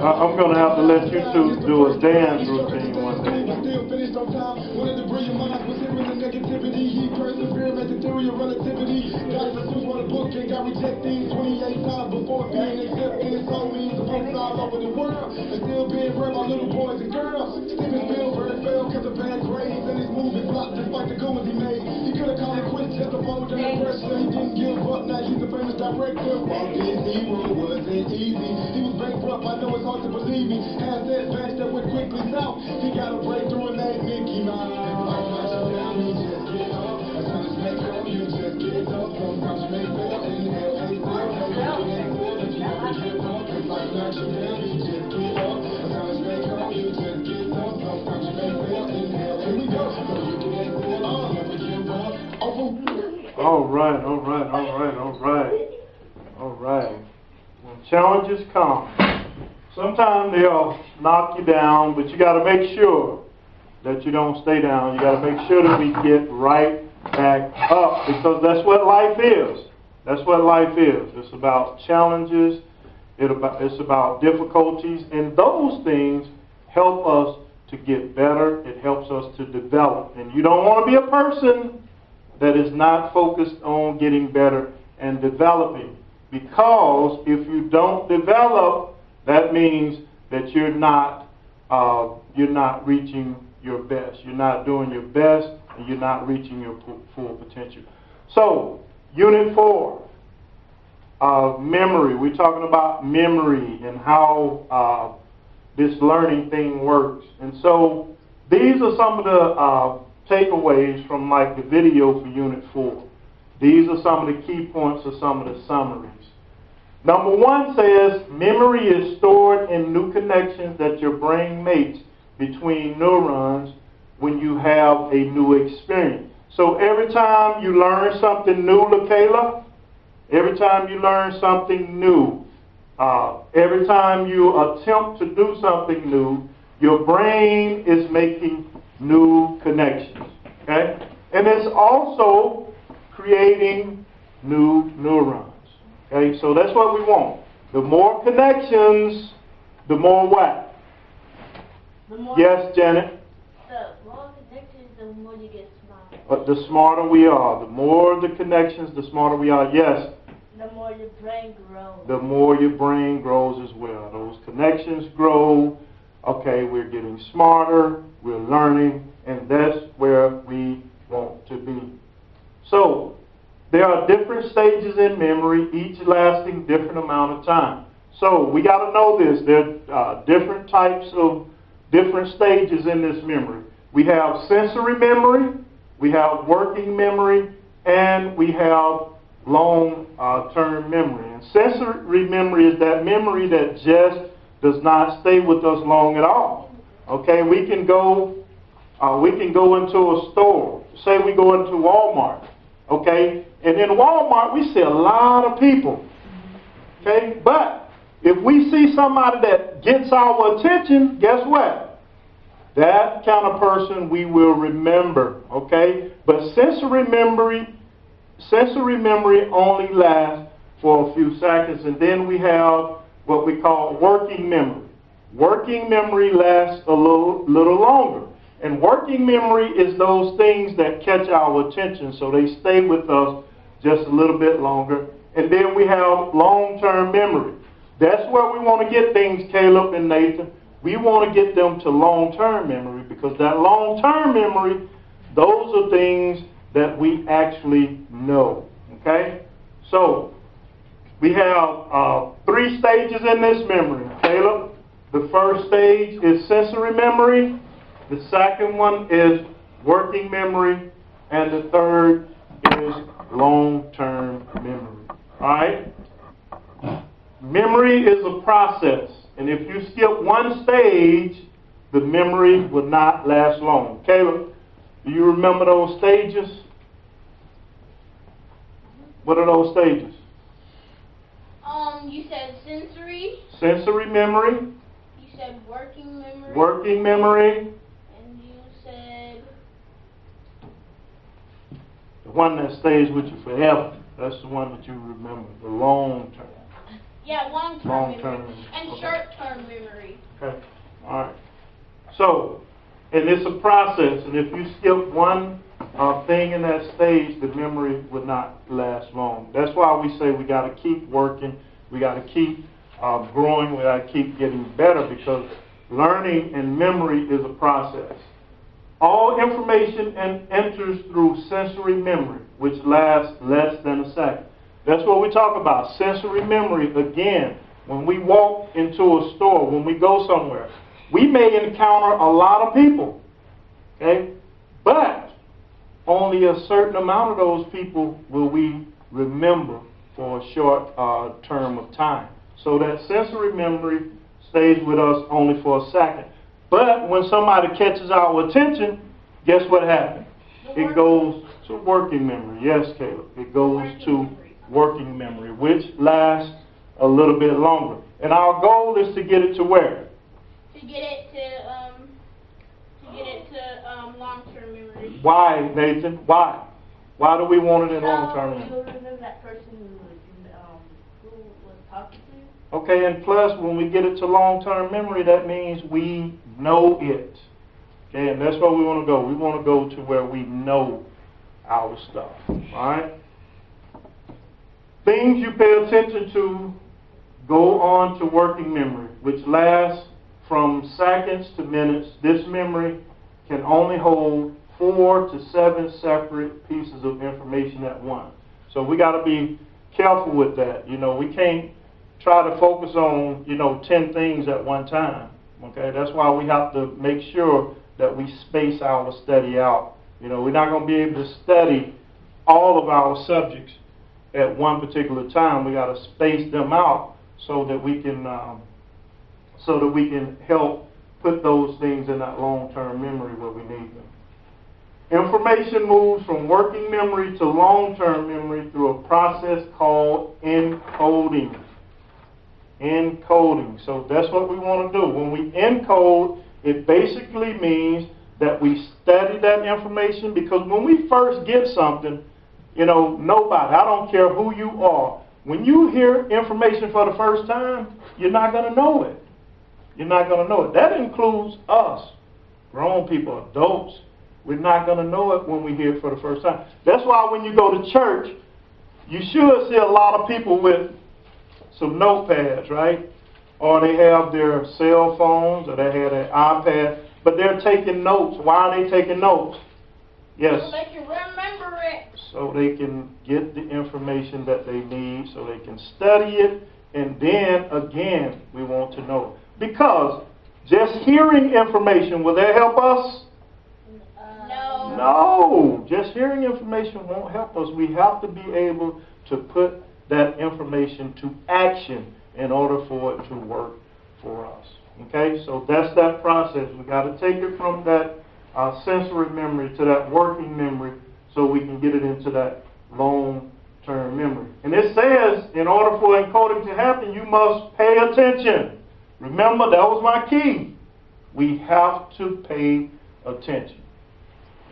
I'm going to have to let you two do a dance routine one day. One of the brilliant minds was hearing the negativity. He persevered at the theory of relativity. Dr. Seuss wrote a book and got rejected 28 times before being accepted. So means the books all over the world and still being read by little boys and girls. Steven Spielberg fell because of bad grades and his movie flopped despite the good ones he made. He could have called it quits just to fold under pressure. He didn't give up. Now he's a famous director. Walt Disney World wasn't easy. He was bankrupt. I know it's hard to believe me. Had that batch that went quickly south. He got a breakthrough and made Mickey Mouse. Life knocks you down, you just get up. As soon as make up, you just get up. Sometimes you may fail, inhale, exhale. Never get full if you never give up. If life knocks you down, you just get up. As soon as make up, you just get up. Sometimes you may fail, inhale, here we go. So you can exhale, never give up. All right, all right, all right, all right. All right. When challenges come, sometimes they'll knock you down, but you got to make sure that you don't stay down. You got to make sure that we get right back up, because that's what life is. That's what life is. It's about challenges. It's about difficulties, and those things help us to get better. It helps us to develop. And you don't want to be a person that is not focused on getting better and developing, because if you don't develop, that means that you're not reaching your best. You're not doing your best, and you're not reaching your full potential. So, Unit 4, memory. We're talking about memory and how this learning thing works. And so, these are some of the takeaways from like the video for Unit 4. These are some of the key points or some of the summaries. Number 1 says, memory is stored in new connections that your brain makes between neurons when you have a new experience. So every time you learn something new, LaKayla, every time you learn something new, every time you attempt to do something new, your brain is making new connections. Okay? And it's also creating new neurons. Okay, so that's what we want. The more connections, the more what? Yes, Janet? The more connections, the more you get smarter. But the smarter we are. The more the connections, the smarter we are. Yes? The more your brain grows. The more your brain grows as well. Those connections grow. Okay, we're getting smarter, we're learning, and that's where we want to be. So, there are different stages in memory, each lasting different amount of time. So we got to know this. There are different types of different stages in this memory. We have sensory memory, we have working memory, and we have long-term memory. And sensory memory is that memory that just does not stay with us long at all. Okay, we can go into a store. Say we go into Walmart. Okay, and in Walmart we see a lot of people. Okay, but if we see somebody that gets our attention, guess what? That kind of person we will remember. Okay, but sensory memory only lasts for a few seconds, and then we have what we call working memory. Working memory lasts a little longer. And working memory is those things that catch our attention, so they stay with us just a little bit longer. And then we have long-term memory. That's where we want to get things, Caleb and Nathan. We want to get them to long-term memory, because that long-term memory, those are things that we actually know. Okay? So, we have 3 stages in this memory. Caleb, the first stage is sensory memory. The second one is working memory, and the third is long-term memory. All right? Memory is a process, and if you skip one stage, the memory will not last long. Caleb, do you remember those stages? What are those stages? You said sensory. Sensory memory. You said working memory. Working memory. The one that stays with you forever. That's the one that you remember, the long term. Yeah, long-term Long-term memory. memory. And Okay. short-term memory. Okay, all right. So, and it's a process, and if you skip one thing in that stage, the memory would not last long. That's why we say we got to keep working, we got to keep growing, we got to keep getting better, because learning and memory is a process. All information enters through sensory memory, which lasts less than a second. That's what we talk about, sensory memory. Again, when we walk into a store, when we go somewhere, we may encounter a lot of people, okay? But only a certain amount of those people will we remember for a short term of time. So that sensory memory stays with us only for a second. But when somebody catches our attention, guess what happens? It goes to working memory. Yes, Caleb. It goes to working memory, which lasts a little bit longer. And our goal is to get it to where? To get it to long-term memory. Why, Nathan? Why? Why do we want it in long-term memory? You'll remember that person who was talking to you. Okay, and plus, when we get it to long-term memory, that means we know it. Okay, and that's where we want to go. We want to go to where we know our stuff. All right? Things you pay attention to go on to working memory, which lasts from seconds to minutes. This memory can only hold 4 to 7 separate pieces of information at once. So we got to be careful with that. You know, we can't try to focus on, 10 things at one time. Okay, that's why we have to make sure that we space our study out. We're not going to be able to study all of our subjects at one particular time. We got to space them out so that we can help put those things in that long-term memory where we need them. Information moves from working memory to long-term memory through a process called encoding. Encoding. So that's what we want to do. When we encode, it basically means that we study that information, because when we first get something, nobody, I don't care who you are, when you hear information for the first time, you're not going to know it. You're not going to know it. That includes us, grown people, adults. We're not going to know it when we hear it for the first time. That's why when you go to church, you should see a lot of people with some notepads, right? Or they have their cell phones, or they have their iPad, but they're taking notes. Why are they taking notes? Yes. So they can remember it. So they can get the information that they need, so they can study it, and then, again, we want to know it. Because just hearing information, will that help us? No. No. Just hearing information won't help us. We have to be able to put that information to action in order for it to work for us. Okay? So that's that process. We got to take it from that sensory memory to that working memory so we can get it into that long-term memory. And it says, in order for encoding to happen, you must pay attention. Remember, that was my key. We have to pay attention.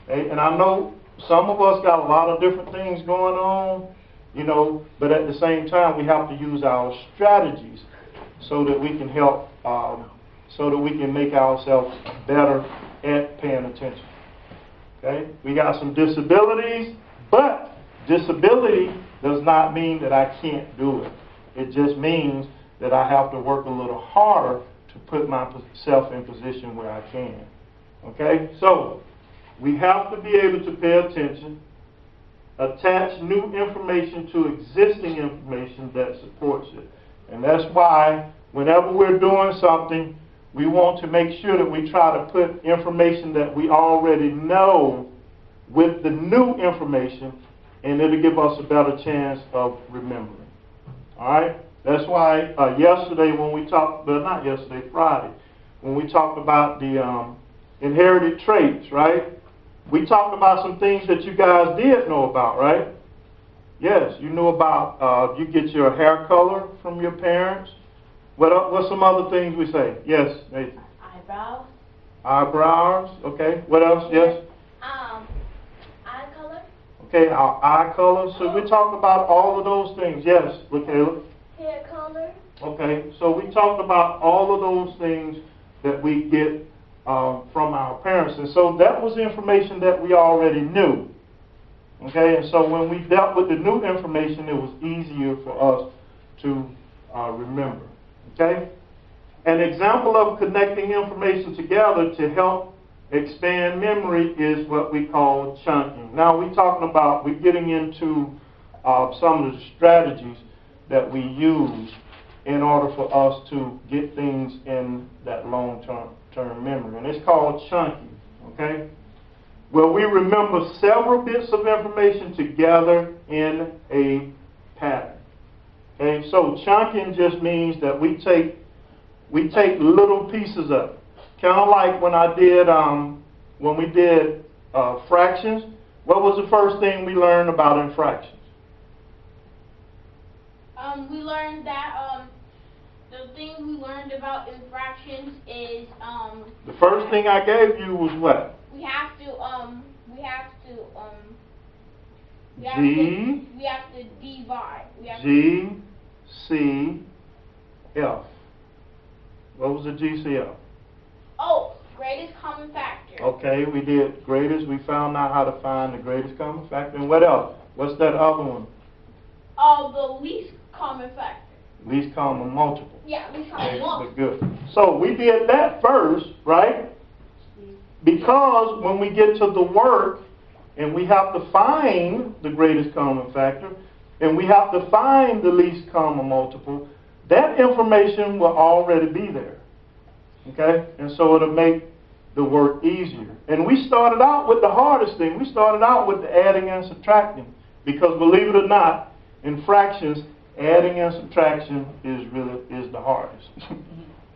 Okay? And I know some of us got a lot of different things going on, but at the same time, we have to use our strategies so that we can help, so that we can make ourselves better at paying attention. Okay? We got some disabilities, but disability does not mean that I can't do it. It just means that I have to work a little harder to put myself in position where I can. Okay? So, we have to be able to pay attention, attach new information to existing information that supports it. And that's why whenever we're doing something, we want to make sure that we try to put information that we already know with the new information, and it'll give us a better chance of remembering. All right? That's why yesterday when we talked, but not yesterday, Friday, when we talked about the inherited traits, right? We talked about some things that you guys did know about, right? Yes, you knew about, you get your hair color from your parents. What's some other things we say? Yes, Nathan. Eyebrows. Eyebrows, okay. What else? Yes? Eye color. Okay, our eye color. So we talked about all of those things. Yes, Michaela. Hair color. color. Okay, so we talked about all of those things that we get from our parents. And so that was information that we already knew. Okay, and so when we dealt with the new information, it was easier for us to remember. Okay? An example of connecting information together to help expand memory is what we call chunking. Now we're getting into some of the strategies that we use in order for us to get things in that long-term memory. And it's called chunking, okay? Where we remember several bits of information together in a pattern. Okay, so chunking just means that we take little pieces of it. Kind of like when we did fractions. What was the first thing we learned about in fractions? We learned that the thing we learned about in fractions is The first thing I gave you was what? we have to divide. G, C, F. What was the GCF? Oh, greatest common factor. Okay, we did greatest. We found out how to find the greatest common factor. And what else? What's that other one? The least common factor. Least common multiple. Yeah, least common multiple. Good. So we did that first, right? Because when we get to the work and we have to find the greatest common factor and we have to find the least common multiple, that information will already be there. Okay? And so it'll make the work easier. And we started out with the hardest thing. We started out with the adding and subtracting. Because believe it or not, in fractions, adding and subtraction is the hardest.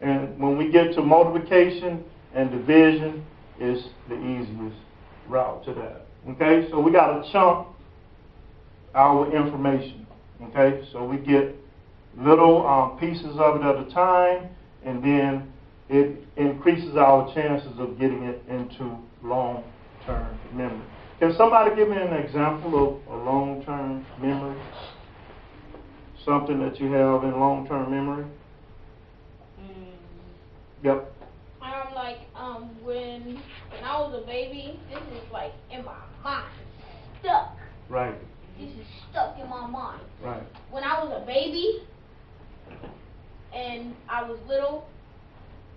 And when we get to multiplication and division, is the easiest route to that. Okay? So we got to chunk our information. Okay? So we get little pieces of it at a time, and then it increases our chances of getting it into long-term memory. Can somebody give me an example of a long-term memory? Something that you have in long-term memory? Yep. Like when I was a baby, this is like in my mind, stuck. Right. This is stuck in my mind. Right. When I was a baby and I was little,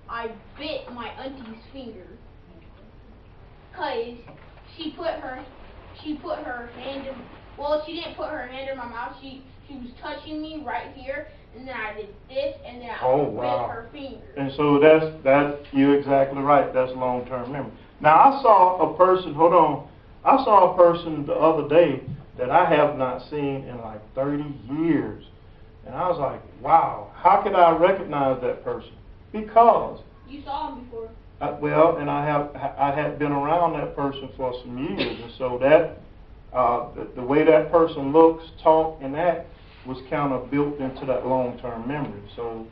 I bit my auntie's finger because she put her hand in. Well, she didn't put her hand in my mouth. She was touching me right here, and then I did this, and then I bit her finger. And so that's you're exactly right. That's long-term memory. Now I saw a person. Hold on. I saw a person the other day that I have not seen in like 30 years, and I was like, wow. How could I recognize that person? Because you saw him before. And I had been around that person for some years, and so that the way that person looks, talk, and act was kind of built into that long-term memory. So,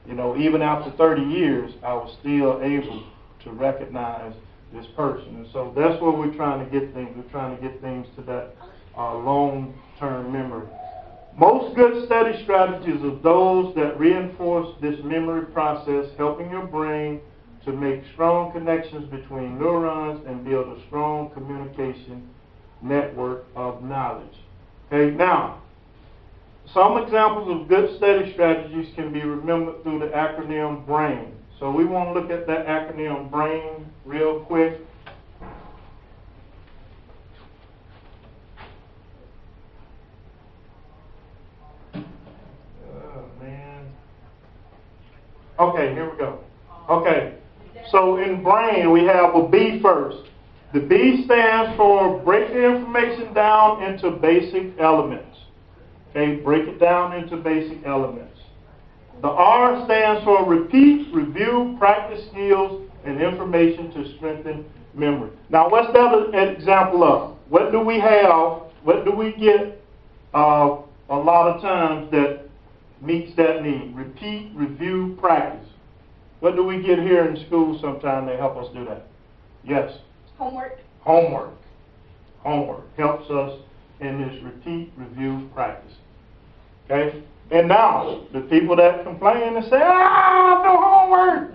even after 30 years, I was still able to recognize this person. And so that's where we're trying to get things. We're trying to get things to that long-term memory. Most good study strategies are those that reinforce this memory process, helping your brain to make strong connections between neurons and build a strong communication network of knowledge. Okay, now, some examples of good study strategies can be remembered through the acronym BRAIN. So we want to look at that acronym BRAIN real quick. Okay, here we go. Okay, so in BRAIN we have a B first. The B stands for break the information down into basic elements. Okay, break it down into basic elements. The R stands for repeat, review, practice skills, and information to strengthen memory. Now, what's that an example of? What do we have? What do we get a lot of times that meets that need? Repeat, review, practice. What do we get here in school sometimes they help us do that? Yes? Homework. Homework helps us in this repeat, review, practice. Okay? And now, the people that complain and say, no homework.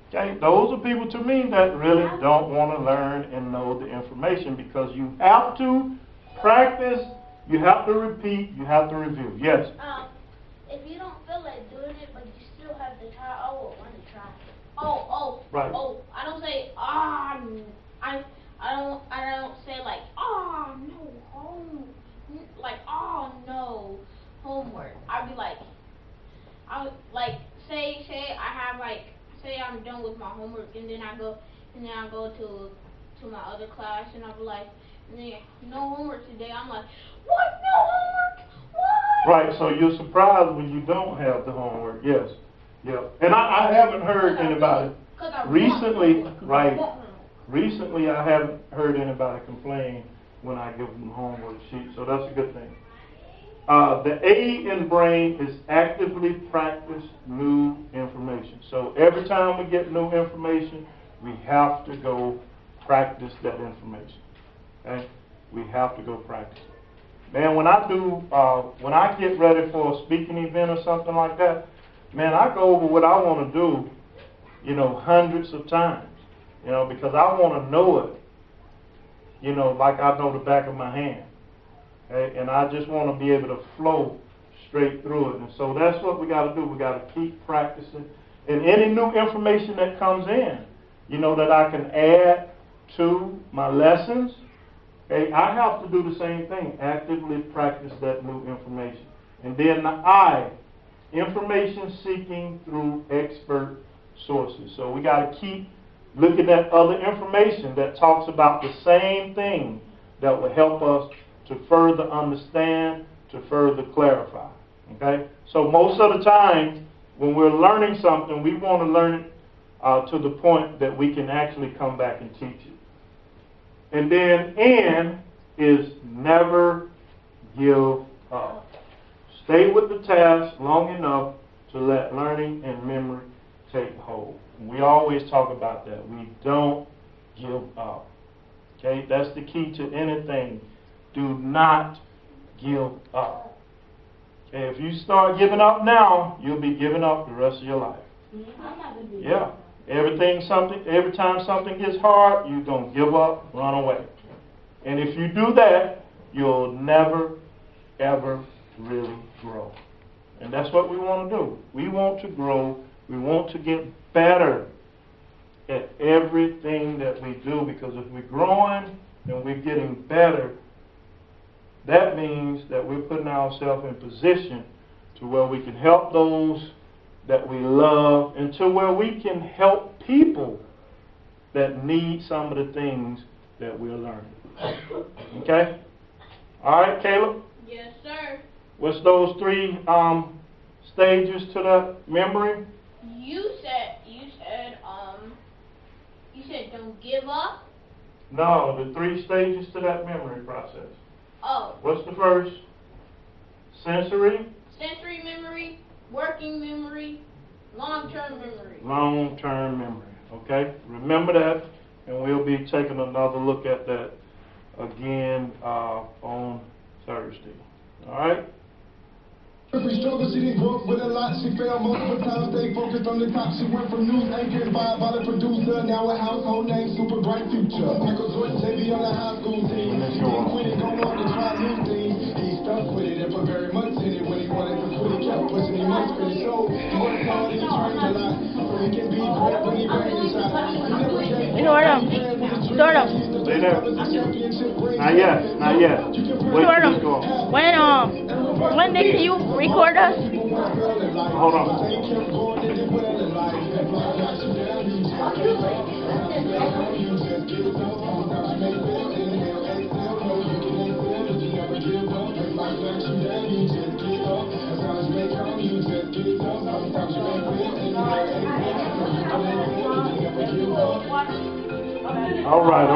Okay, those are people to me that really don't want to learn and know the information, because you have to practice, you have to repeat, you have to review. Yes? If you don't feel like doing it, but you still have to try, I will want to try. Right. I don't say, I don't say like, no homework, like, no homework. I'd be like, say I'm done with my homework, and then I go to my other class, and I'll be like, no homework today. I'm like, what? No homework? What? Right, so you're surprised when you don't have the homework. Yes. Yeah. And I haven't heard anybody recently, right? Recently, I haven't heard anybody complain when I give them the homework sheet, so that's a good thing. The A in brain is actively practice new information. So every time we get new information, we have to go practice that information. Okay? We have to go practice it. Man, when I get ready for a speaking event or something like that, man, I go over what I want to do, hundreds of times, because I want to know it, like I know the back of my hand. Okay? And I just want to be able to flow straight through it. And so that's what we got to do. We got to keep practicing. And any new information that comes in, that I can add to my lessons, okay, I have to do the same thing. Actively practice that new information. And then the I, information seeking through expert sources. So we got to keep looking at other information that talks about the same thing that will help us to further understand, to further clarify. Okay? So most of the time, when we're learning something, we want to learn it to the point that we can actually come back and teach it. And then N is never give up. Stay with the task long enough to let learning and memory take hold. And we always talk about that. We don't give up. Okay? That's the key to anything. Do not give up. Okay? If you start giving up now, you'll be giving up the rest of your life. Yeah. Every time something gets hard, you're going to give up, run away. And if you do that, you'll never, ever really grow. And that's what we want to do. We want to grow. We want to get better at everything that we do, because if we're growing and we're getting better, that means that we're putting ourselves in position to where we can help those that we love, and to where we can help people that need some of the things that we're learning. Okay? All right, Caleb? Yes, sir. What's those three stages to that memory? You said don't give up. No, the three stages to that memory process. Oh. What's the first? Sensory memory, working memory, long-term memory. Long-term memory. Okay? Remember that, and we'll be taking another look at that again on Thursday. All right? Every struggle she didn't grow up with a lot. She failed multiple times. Stay focused on the top. She went from news anchor and vibe by the producer. Now a household name, super bright future. Michael Jordan, JV on the high school team. He didn't quit it, go on to try new things. He stuck with it and put very much in it. When he wanted to quit, he kept pushing. He must finish. So he worked hard and he trained a lot. So he can be great when he bang his shot. Sort of. Stay there. Not yet. Wait till you go. When did you record us? Hold on. All right.